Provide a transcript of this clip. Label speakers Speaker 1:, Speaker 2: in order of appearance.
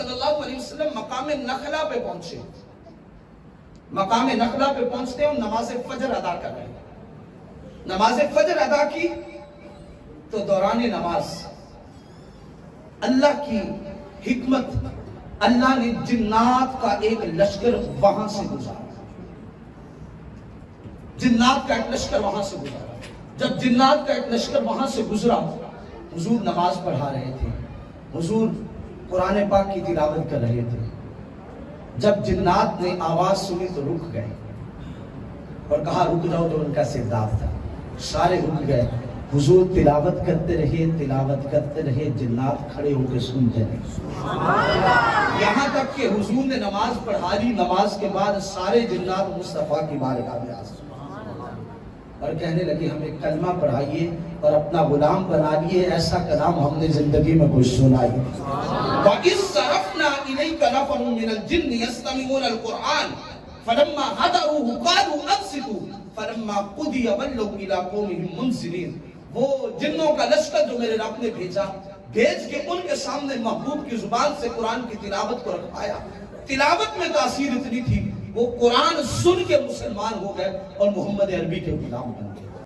Speaker 1: صلی اللہ علیہ وسلم مقام نخلا پہ پہنچے. مقام نخلا پہ پہنچتے ہیں، نماز فجر ادا کر رہے ہیں. نماز فجر ادا کی تو دوران نماز اللہ کی حکمت، اللہ نے جنات کا ایک لشکر وہاں سے گزارا. جنات کا ایک لشکر وہاں سے گزارا. جب جنات کا ایک لشکر وہاں سے گزرا، حضور نماز پڑھا رہے تھے، حضور قرآن پاک کی تلاوت کر رہے تھے. جب جنات نے آواز سنی تو رک گئے اور کہا رک جاؤ، تو ان کا سرداب تھا. سارے رک گئے. حضور تلاوت کرتے رہے، جنات کھڑے ہو کے سنتے رہے. یہاں تک کہ حضور نے نماز پڑھا لی. نماز کے بعد سارے جنات مصطفیٰ کی بارگاہ میں آ اور کہنے لگے ہمیں کلمہ پڑھائیے اور اپنا غلام بنا لیے. ایسا کلام ہم نے زندگی میں کچھ سنا ہی. وَإِذْ صَرَفْنَا إِلَيْكَ نَفَرٌ مِّنَ الْجِنِّ يَسْتَمِعُونَ الْقُرْآنَ فَلَمَّا حَضَرُوهُ قَالُوا أَنصِتُوا فَلَمَّا قُضِيَ وَلَّوْا إِلَىٰ قَوْمِهِمْ مُنذِرِينَ. وہ جنوں کا لشکر جو میرے رب نے بھیج کے ان کے سامنے محبوب کی زبان سے قرآن کی تلاوت کو رکھایا. تلاوت میں تاثیر اتنی تھی وہ قرآن سن کے مسلمان ہو گئے اور محمد عربی کے غلام بن گئے.